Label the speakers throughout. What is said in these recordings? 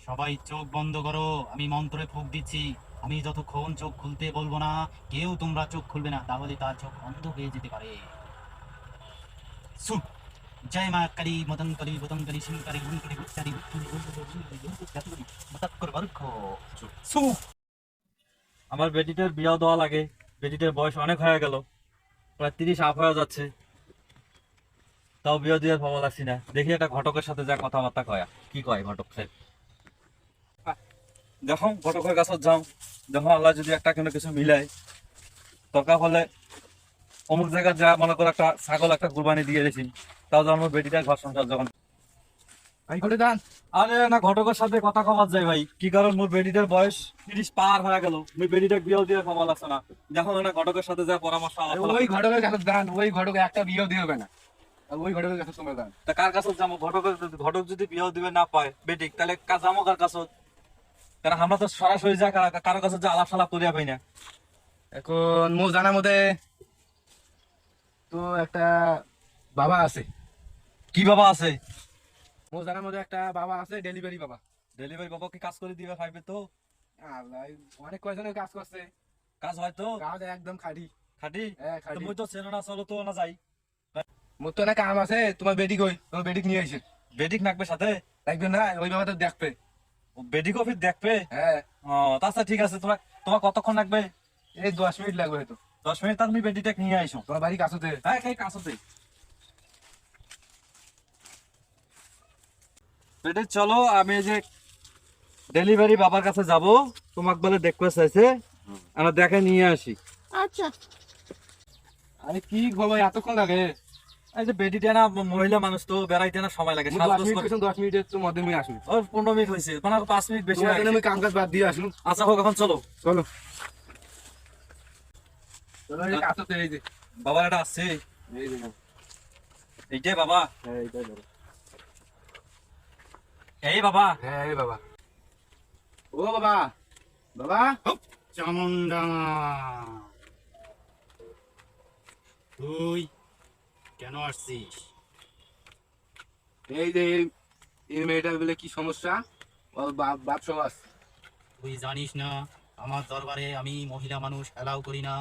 Speaker 1: সবাই চোখ বন্ধ করো, আমি মন্ত্রে ফুঁক দিচ্ছি। আমি যতক্ষণ চোখ খুলতে বলবো না, কেউ তোমরা চোখ খুলবে না, তাহলে তার চোখ অন্ধ হয়ে যেতে পারে। সু জয় মা কালী মদন কালী বদন কালী সিং কালী হুন কালী হুচ্চারি মতাক্কর বারুক্ষ সু।
Speaker 2: আমার বেটিটার বিয়াও দেওয়া লাগে। বেটিটার বয়স অনেক হয়ে গেল, প্রায় 30 আপ হয়ে যাচ্ছে, তাও বিয়ে দিয়ে ভালো লাগছি না। দেখি একটা ঘটকের সাথে যা কথাবার্তা কয়া, কি কয় ঘটক সাহেব। দেখো ঘটকের কাছে যাও, দেখো আল্লাহ যদি একটা কোনো কিছু মিলায়, দরকার হলে অমুক জায়গায় যা মনে করো একটা ছাগল একটা কুরবানি দিয়ে দিয়েছি, তাও যেন আমার বেটিটার ঘর সংসার যখন। আরে না, ঘটকের সাথে কথা কমার যায় ভাই, কি কারণ মোর বেটিটার বয়স 30 পার হয়ে গেল, মুই বেটিটার বিয়ে দিয়ে কমা লাগছে না। দেখো না ঘটকের সাথে যা পরামর্শ আলাপ
Speaker 3: ওই ঘটকের কাছে দান, ওই ঘটক একটা বিয়েও দিয়ে হবে না। আর ওই ঘটকের কাছে তোমরা দান।
Speaker 2: তা কার কাছে যাবো? ঘটক যদি বিয়ে দিবে না পায় বেটিক, তাহলে যাবো কার কাছে? কারণ আমরা তো সরাসরি যা কারো কাছে যা আলাপ সালাপ করিয়া পাই না।
Speaker 3: এখন মো জানার মধ্যে তো একটা বাবা আছে।
Speaker 2: কি বাবা আছে?
Speaker 3: মো জানার মধ্যে একটা বাবা আছে, ডেলিভারি বাবা।
Speaker 2: ডেলিভারি বাবা কি কাজ করে দিবে পাইবে তো?
Speaker 3: আল্লাহ, অনেক কয়জনের কাজ করছে।
Speaker 2: কাজ হয়তো
Speaker 3: কাজ একদম খাঁটি।
Speaker 2: খাটি।
Speaker 3: হ্যাঁ,
Speaker 2: তো
Speaker 3: খাঁটি।
Speaker 2: মুই তো চেনো না, চলো তো না যাই।
Speaker 3: মোর তো না কাম আছে, তোমার বেটি কই? তোমার বেটিক নিয়ে আইছে।
Speaker 2: বেটিক নাকবে সাথে?
Speaker 3: দেখবে না, ওই বাবা তো দেখবে।
Speaker 2: বেটিক অফিস দেখবে?
Speaker 3: হ্যাঁ।
Speaker 2: ও তাছাড়া ঠিক আছে। তোমার তোমার কতক্ষণ লাগবে?
Speaker 3: এই 10 মিনিট লাগবে হয়তো।
Speaker 2: 10 মিনিট। তার তুমি বেটিটা নিয়ে আইসো।
Speaker 3: তোমার বাড়ি কাছতে।
Speaker 2: হ্যাঁ এই কাছতে বেটি চলো, আমি এই যে ডেলিভারি বাবার কাছে যাব, তোমাকে বলে দেখতে চাইছে, আমরা দেখে নিয়ে আসি।
Speaker 4: আচ্ছা।
Speaker 3: আরে কি খবর, এতক্ষণ লাগে?
Speaker 2: এই যে বেটিটা না মহিলা মানুষ তো, বেড়াইতে না সময় লাগে।
Speaker 3: 10 মিনিটের তো মধ্যে আমি আসুন।
Speaker 2: ওর 15 মিনিট হয়েছে, মানে 5 মিনিট বেশি
Speaker 3: তোমার জন্য
Speaker 2: লাগে।
Speaker 3: আমি কাম কাজ বাদ দিয়ে আসুন।
Speaker 2: আচ্ছা হোক, এখন চলো।
Speaker 3: চলো চলো, এই যে কাছতে, এই যে।
Speaker 2: বাবার এটা আসছে,
Speaker 3: এই যে।
Speaker 2: এইটাই বাবা।
Speaker 3: হ্যাঁ, এইটাই ধরো।
Speaker 2: এই বাবা।
Speaker 3: হ্যাঁ, এই বাবা। ও বাবা, বাবা।
Speaker 1: চামুন্ডা মা, তুই কেন আসছিস?
Speaker 3: এই যে এই মেয়েটার বলে কি সমস্যা? ওর বাপ সব আছে।
Speaker 1: তুই জানিস না আমার দরবারে আমি মহিলা মানুষ অ্যালাউ করি না।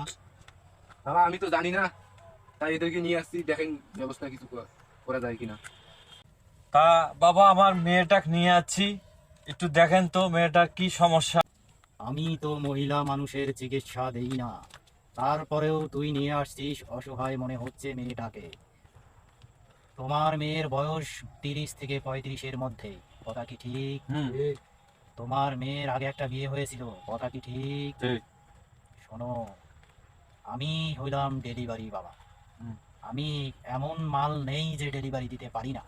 Speaker 3: বাবা আমি তো জানি না, তাই এদেরকে নিয়ে আসছি, দেখেন ব্যবস্থা কিছু করা যায় কিনা।
Speaker 2: তা বাবা, আমার মেয়েটাকে নিয়ে আছি, একটু দেখেন তো মেয়েটার কি সমস্যা।
Speaker 1: আমি তো মহিলা মানুষের চিকিৎসা দেই না, তারপরেও তুই নিয়ে আসছিস, অসহায় মনে হচ্ছে মেয়েটাকে। তোমার মেয়ের বয়স 30 থেকে 35-এর মধ্যে, কথা কি ঠিক?
Speaker 3: ঠিক।
Speaker 1: তোমার মেয়ের আগে একটা বিয়ে হয়েছিল, কথা কি ঠিক?
Speaker 2: ঠিক।
Speaker 1: শোনো, আমি হইলাম ডেলিভারি বাবা।
Speaker 2: হুম।
Speaker 1: আমি এমন মাল নেই যে ডেলিভারি দিতে পারি না।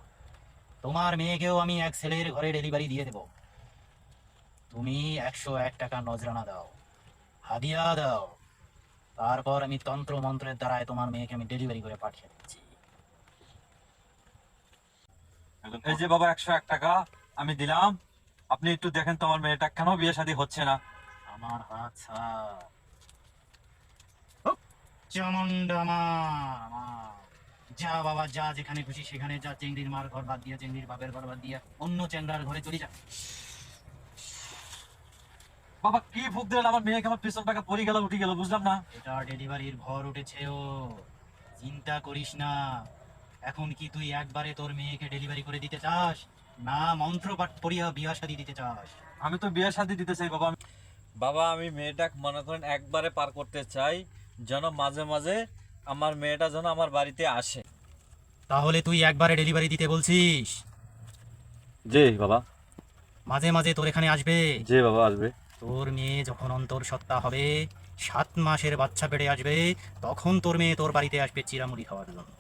Speaker 1: তোমার মেয়েকেও আমি এক ছেলের ঘরে ডেলিভারি দিয়ে দেব। তুমি 101 টাকা নজরানা দাও, হাদিয়া দাও, তারপর আমি তন্ত্র মন্ত্রের দ্বারায় তোমার মেয়েকে আমি ডেলিভারি করে পাঠিয়ে দিচ্ছি।
Speaker 2: এই যে বাবা 101 টাকা আমি দিলাম, আপনি একটু দেখেন তো আমার মেয়েটা কেন বিয়ে শাদী হচ্ছে না।
Speaker 1: আমার হাত ছাড়। হুপ, চামুন্ডা মা, মা। যা বাবা যা, যেখানে খুশি সেখানে যা, চেংড়ির মার ঘর বাদ দিয়ে, চেংড়ির বাপের ঘর বাদ দিয়ে অন্য চেংড়ার ঘরে চলে যা।
Speaker 2: বাবা কি ফুক দিলেন, আমার মেয়েকে আমার পিছন টাকা পড়ে গেল, উঠে গেল, বুঝলাম না।
Speaker 1: এটা ডেলিভারির ভর উঠেছে, ও চিন্তা করিস না। এখন কি তুই একবারে তোর মেয়েকে ডেলিভারি করে দিতে চাস, না মন্ত্র পাঠ পড়িয়া বিয়া শাদী দিতে চাস?
Speaker 2: আমি তো বিয়ে শাদী দিতে চাই বাবা। বাবা আমি মেয়েটা মনে করেন একবারে পার করতে চাই, যেন মাঝে মাঝে আমার মেয়েটা যেন আমার বাড়িতে আসে।
Speaker 1: তাহলে তুই একবারে ডেলিভারি দিতে বলছিস?
Speaker 2: জি বাবা।
Speaker 1: মাঝে মাঝে তোর এখানে আসবে?
Speaker 2: জি বাবা আসবে।
Speaker 1: তোর মেয়ে যখন অন্তঃসত্ত্বা হবে, 7 মাসের বাচ্চা পেটে আসবে, তখন তোর মেয়ে তোর বাড়িতে আসবে চিরামুড়ি খাওয়ার জন্য।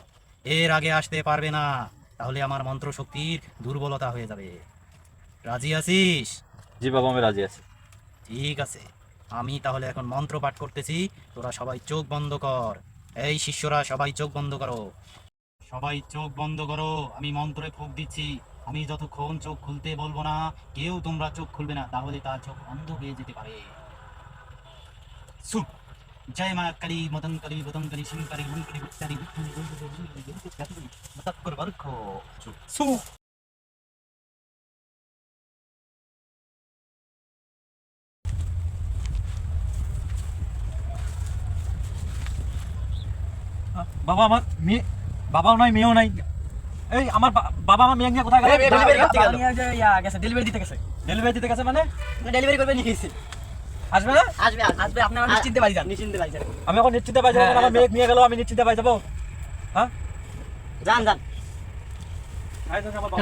Speaker 1: এর আগে আসতে পারবে না, তাহলে আমার মন্ত্র শক্তির দুর্বলতা হয়ে যাবে। রাজি আছিস?
Speaker 2: জি বাবা আমি রাজি আছি।
Speaker 1: ঠিক আছে, আমি তাহলে এখন মন্ত্র পাঠ করতেছি, তোরা সবাই চোখ বন্ধ কর। এই শিষ্যরা সবাই চোখ বন্ধ করো, সবাই চোখ বন্ধ করো, আমি মন্ত্রে ফুঁক দিচ্ছি। আমি যতক্ষণ চোখ খুলতে বলবো না, কেউ তোমরা চোখ খুলবে না, তাহলে তার চোখ অন্ধ হয়ে যেতে পারে। সু জয় মা কালী মদন কালী বদন কালী সিং কালী হুন কালী হুচ্চারি তৎপর বারুক্ষ সু।
Speaker 2: বাবা আমার মেয়ে, বাবাও নাই মেয়েও নাই। এই আমার বাবা আমার মেয়ে নিয়ে কোথায় গেল?
Speaker 4: ডেলিভারি দিতে গেছে।
Speaker 2: ডেলিভারি দিতে গেছে মানে?
Speaker 4: ডেলিভারি করবে নিয়ে গেছে।
Speaker 2: আসবে না?
Speaker 4: আসবে আপনারা নিশ্চিন্তে বাড়ি যান। নিশ্চিন্তে বাড়ি যান।
Speaker 2: আমি এখন নিশ্চিন্তে পাই যাবো, আমার মেয়ে নিয়ে গেল, আমি নিশ্চিন্তে পাই যাবো? হ্যাঁ
Speaker 4: যান যান।
Speaker 2: আয় তো আমার বাবা।